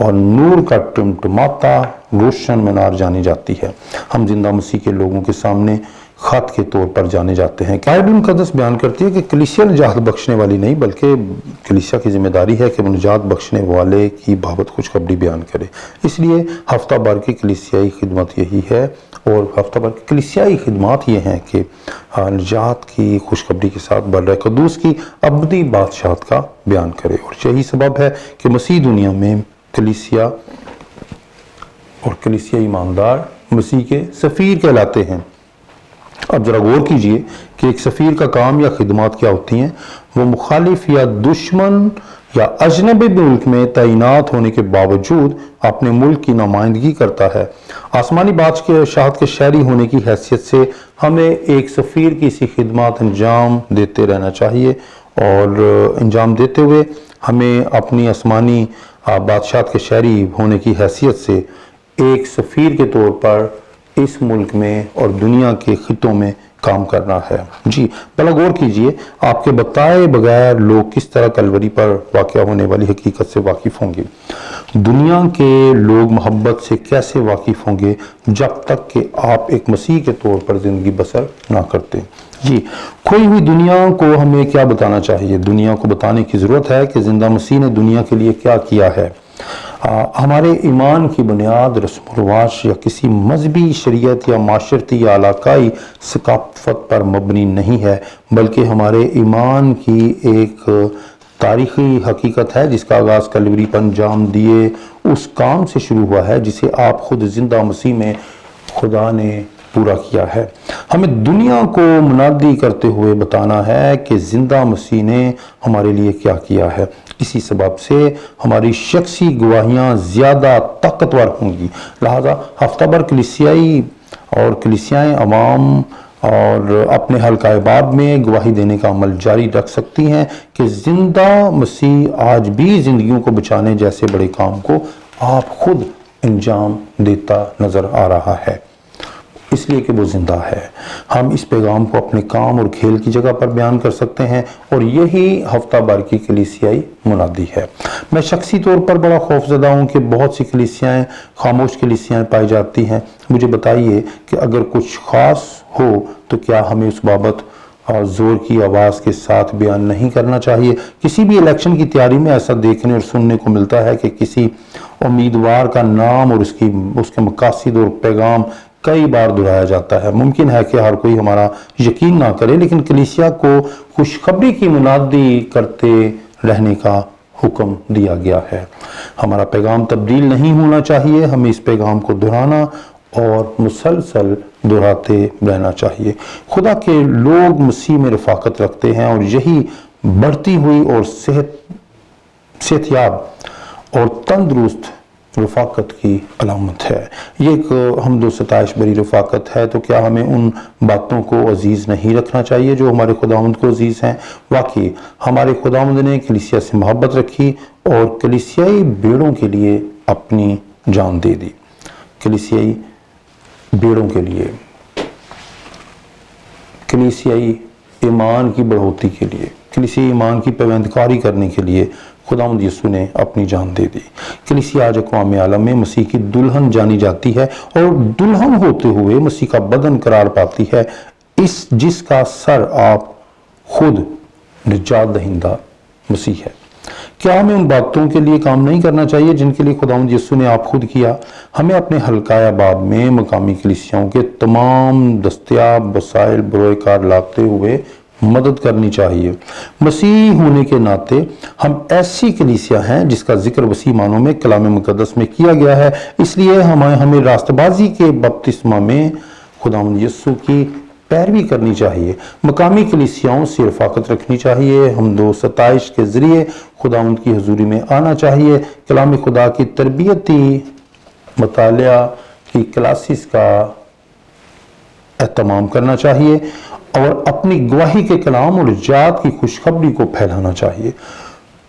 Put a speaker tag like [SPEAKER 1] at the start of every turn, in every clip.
[SPEAKER 1] اور نور کا ٹمٹماتا روشن مینار جانی جاتی ہے۔ ہم زندہ مسیح کے لوگوں کے سامنے خط کے طور پر جانے جاتے ہیں۔ بائبل مقدس بیان کرتی ہے کہ کلیسیا نجات بخشنے والی نہیں بلکہ کلیسیا کی ذمہ داری ہے کہ وہ نجات بخشنے والے کی بابت خوشخبری بیان کرے۔ اس لیے ہفتہ بھر کی کلیسیائی خدمت یہی ہے، اور ہفتہ بھر کی کلیسیائی خدمات یہ ہیں کہ نجات کی خوشخبری کے ساتھ بر قدوس کی ابدی بادشاہت کا بیان کرے، اور یہی سبب ہے کہ مسیح دنیا میں کلیسیا اور کلیسیائی ایماندار مسیح کے سفیر کہلاتے ہیں۔ اب ذرا غور کیجئے کہ ایک سفیر کا کام یا خدمات کیا ہوتی ہیں۔ وہ مخالف یا دشمن یا اجنبی ملک میں تعینات ہونے کے باوجود اپنے ملک کی نمائندگی کرتا ہے۔ آسمانی بادشاہت کے شہری ہونے کی حیثیت سے ہمیں ایک سفیر کی سی خدمات انجام دیتے رہنا چاہیے، اور انجام دیتے ہوئے ہمیں اپنی آسمانی بادشاہت کے شہری ہونے کی حیثیت سے ایک سفیر کے طور پر اس ملک میں اور دنیا کے خطوں میں کام کرنا ہے۔ جی بھلا غور کیجئے، آپ کے بتائے بغیر لوگ کس طرح کلوری پر واقع ہونے والی حقیقت سے واقف ہوں گے؟ دنیا کے لوگ محبت سے کیسے واقف ہوں گے جب تک کہ آپ ایک مسیح کے طور پر زندگی بسر نہ کرتے؟ جی کھوئی ہوئی دنیا کو ہمیں کیا بتانا چاہیے؟ دنیا کو بتانے کی ضرورت ہے کہ زندہ مسیح نے دنیا کے لیے کیا کیا ہے۔ ہمارے ایمان کی بنیاد رسم و رواج یا کسی مذہبی شریعت یا معاشرتی یا علاقائی ثقافت پر مبنی نہیں ہے، بلکہ ہمارے ایمان کی ایک تاریخی حقیقت ہے جس کا آغاز کلوری پر انجام دیے اس کام سے شروع ہوا ہے جسے آپ خود زندہ مسیح میں خدا نے پورا کیا ہے۔ ہمیں دنیا کو منادی کرتے ہوئے بتانا ہے کہ زندہ مسیح نے ہمارے لیے کیا کیا ہے۔ اسی سبب سے ہماری شخصی گواہیاں زیادہ طاقتور ہوں گی، لہذا ہفتہ بھر کلیسیائی اور کلیسیائیں عوام اور اپنے حلقہ باب میں گواہی دینے کا عمل جاری رکھ سکتی ہیں کہ زندہ مسیح آج بھی زندگیوں کو بچانے جیسے بڑے کام کو آپ خود انجام دیتا نظر آ رہا ہے، اس لیے کہ وہ زندہ ہے۔ ہم اس پیغام کو اپنے کام اور کھیل کی جگہ پر بیان کر سکتے ہیں، اور یہی ہفتہ بھر کی کلیسیائی منادی ہے۔ میں شخصی طور پر بڑا خوفزدہ ہوں کہ بہت سی کلیسیائیں خاموش کلیسیائیں پائی جاتی ہیں۔ مجھے بتائیے کہ اگر کچھ خاص ہو تو کیا ہمیں اس بابت زور کی آواز کے ساتھ بیان نہیں کرنا چاہیے؟ کسی بھی الیکشن کی تیاری میں ایسا دیکھنے اور سننے کو ملتا ہے کہ کسی امیدوار کا نام اور اس کے مقاصد اور پیغام کئی بار دہرایا جاتا ہے۔ ممکن ہے کہ ہر کوئی ہمارا یقین نہ کرے، لیکن کلیسیا کو خوشخبری کی منادی کرتے رہنے کا حکم دیا گیا ہے۔ ہمارا پیغام تبدیل نہیں ہونا چاہیے، ہمیں اس پیغام کو دہرانا اور مسلسل دہراتے رہنا چاہیے۔ خدا کے لوگ مسیح میں رفاقت رکھتے ہیں، اور یہی بڑھتی ہوئی اور صحت یاب اور تندرست رفاقت کی علامت ہے۔ یہ ایک حمد و ستائش بری رفاقت ہے، تو کیا ہمیں ان باتوں کو عزیز نہیں رکھنا چاہیے جو ہمارے خداوند کو عزیز ہیں؟ واقعی ہمارے خداوند نے کلیسیا سے محبت رکھی اور کلیسیائی بیڑوں کے لیے اپنی جان دے دی۔ کلیسیائی بیڑوں کے لیے، کلیسیائی ایمان کی بڑھوتی کے لیے، کلیسیائی ایمان کی پیوندکاری کرنے کے لیے خداوند یسوع نے اپنی جان دے دی۔ کلیسیا آج اقوام عالم میں مسیح کی دلہن جانی جاتی ہے، اور دلہن ہوتے ہوئے مسیح کا بدن قرار پاتی ہے، جس کا سر آپ خود نجات دہندہ مسیح ہے۔ کیا ہمیں ان باتوں کے لیے کام نہیں کرنا چاہیے جن کے لیے خداوند یسوع نے آپ خود کیا؟ ہمیں اپنے حلقہ باب میں مقامی کلیسیاؤں کے تمام دستیاب وسائل بروئے کار لاتے ہوئے مدد کرنی چاہیے۔ مسیح ہونے کے ناطے ہم ایسی کلیسیا ہیں جس کا ذکر وسیع معنوں میں کلام مقدس میں کیا گیا ہے، اس لیے ہمیں راست بازی کے بپتسمہ میں خداوند یسوع کی پیروی کرنی چاہیے۔ مقامی کلیسیاؤں سے رفاقت رکھنی چاہیے، حمد و ستائش کے ذریعے خداوند کی حضوری میں آنا چاہیے، کلام خدا کی تربیتی مطالعہ کی کلاسز کا اہتمام کرنا چاہیے، اور اپنی گواہی کے کلام اور نجات کی خوشخبری کو پھیلانا چاہیے۔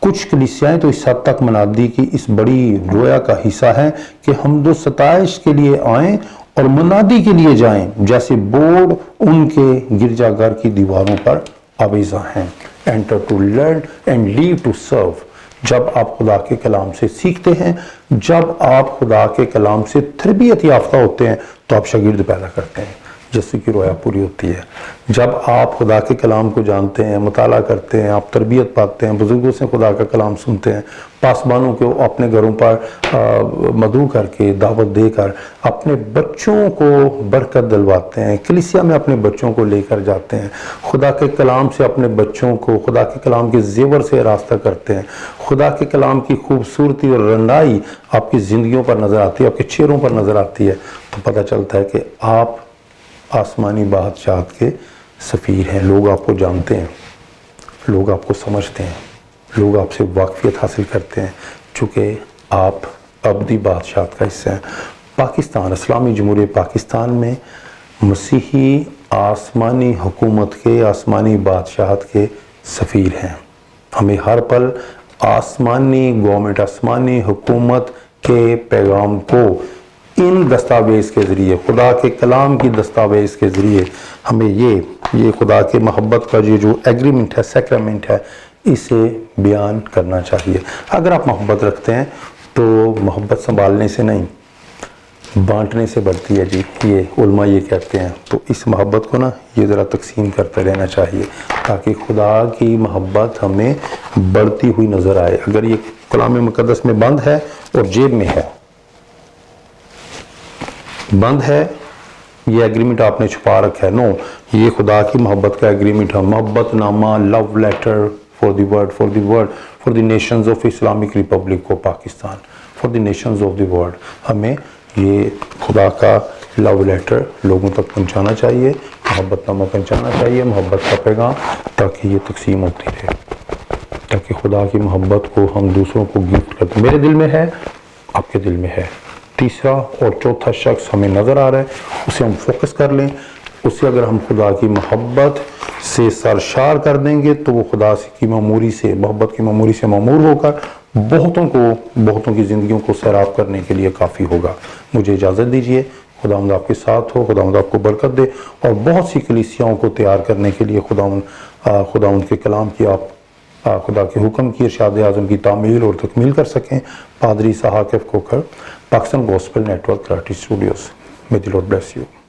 [SPEAKER 1] کچھ کلیسیائیں تو اس حد تک منادی کی اس بڑی رویا کا حصہ ہیں کہ حمد و ستائش کے لیے آئیں اور منادی کے لیے جائیں جیسے بورڈ ان کے گرجا گھر کی دیواروں پر آویزاں ہیں۔ Enter to learn and leave to serve۔ جب آپ خدا کے کلام سے سیکھتے ہیں، جب آپ خدا کے کلام سے تربیت یافتہ ہوتے ہیں تو آپ شاگرد پیدا کرتے ہیں جس سے کہ رویا پوری ہوتی ہے۔ جب آپ خدا کے کلام کو جانتے ہیں، مطالعہ کرتے ہیں، آپ تربیت پاتے ہیں، بزرگوں سے خدا کا کلام سنتے ہیں، پاسبانوں کو اپنے گھروں پر مدعو کر کے، دعوت دے کر اپنے بچوں کو برکت دلواتے ہیں، کلیسیا میں اپنے بچوں کو لے کر جاتے ہیں، خدا کے کلام سے اپنے بچوں کو خدا کے کلام کے زیور سے راستہ کرتے ہیں، خدا کے کلام کی خوبصورتی اور رنگائی آپ کی زندگیوں پر نظر آتی ہے، آپ کے چہروں پر نظر آتی ہے، تو پتہ چلتا ہے کہ آپ آسمانی بادشاہت کے سفیر ہیں۔ لوگ آپ کو جانتے ہیں، لوگ آپ کو سمجھتے ہیں، لوگ آپ سے واقفیت حاصل کرتے ہیں، چونکہ آپ ابدی بادشاہت کا حصہ ہیں۔ پاکستان، اسلامی جمہوریہ پاکستان میں مسیحی آسمانی حکومت کے، آسمانی بادشاہت کے سفیر ہیں۔ ہمیں ہر پل آسمانی گورنمنٹ، آسمانی حکومت کے پیغام کو ان دستاویز کے ذریعے، خدا کے کلام کی دستاویز کے ذریعے ہمیں یہ خدا کے محبت کا یہ جو ایگریمنٹ ہے، سیکرمنٹ ہے، اسے بیان کرنا چاہیے۔ اگر آپ محبت رکھتے ہیں تو محبت سنبھالنے سے نہیں، بانٹنے سے بڑھتی ہے جی، یہ علماء یہ کہتے ہیں۔ تو اس محبت کو نا یہ ذرا تقسیم کرتے رہنا چاہیے تاکہ خدا کی محبت ہمیں بڑھتی ہوئی نظر آئے۔ اگر یہ کلام مقدس میں بند ہے اور جیب میں ہے، بند ہے، یہ ایگریمنٹ آپ نے چھپا رکھا ہے، نو، یہ خدا کی محبت کا ایگریمنٹ ہے، محبت نامہ، love letter for the world, for the nations of Islamic Republic of Pakistan, for the nations of the world. ہمیں یہ خدا کا لو لیٹر لوگوں تک پہنچانا چاہیے، محبت نامہ پہنچانا چاہیے، محبت کا پیغام، تاکہ یہ تقسیم ہوتی رہے، تاکہ خدا کی محبت کو ہم دوسروں کو گفٹ کرتے۔ میرے دل میں ہے، آپ کے دل میں ہے۔ تیسرا اور چوتھا شخص ہمیں نظر آ رہا ہے، اسے ہم فوکس کر لیں، اسے اگر ہم خدا کی محبت سے سرشار کر دیں گے تو وہ خدا کی معموری سے، محبت کی معموری سے معمور ہو کر بہتوں کی زندگیوں کو سیراب کرنے کے لیے کافی ہوگا۔ مجھے اجازت دیجیے، خداوند آپ کے ساتھ ہو، خداوند آپ کو برکت دے، اور بہت سی کلیسیاؤں کو تیار کرنے کے لیے خداوند کے کلام کی آپ خدا کے حکم کی ارشاد اعظم کی تعمیل اور تکمیل کر سکیں۔ پادری صاحب کوکر، Pakistan gospel network Karachi studios. May the Lord bless you.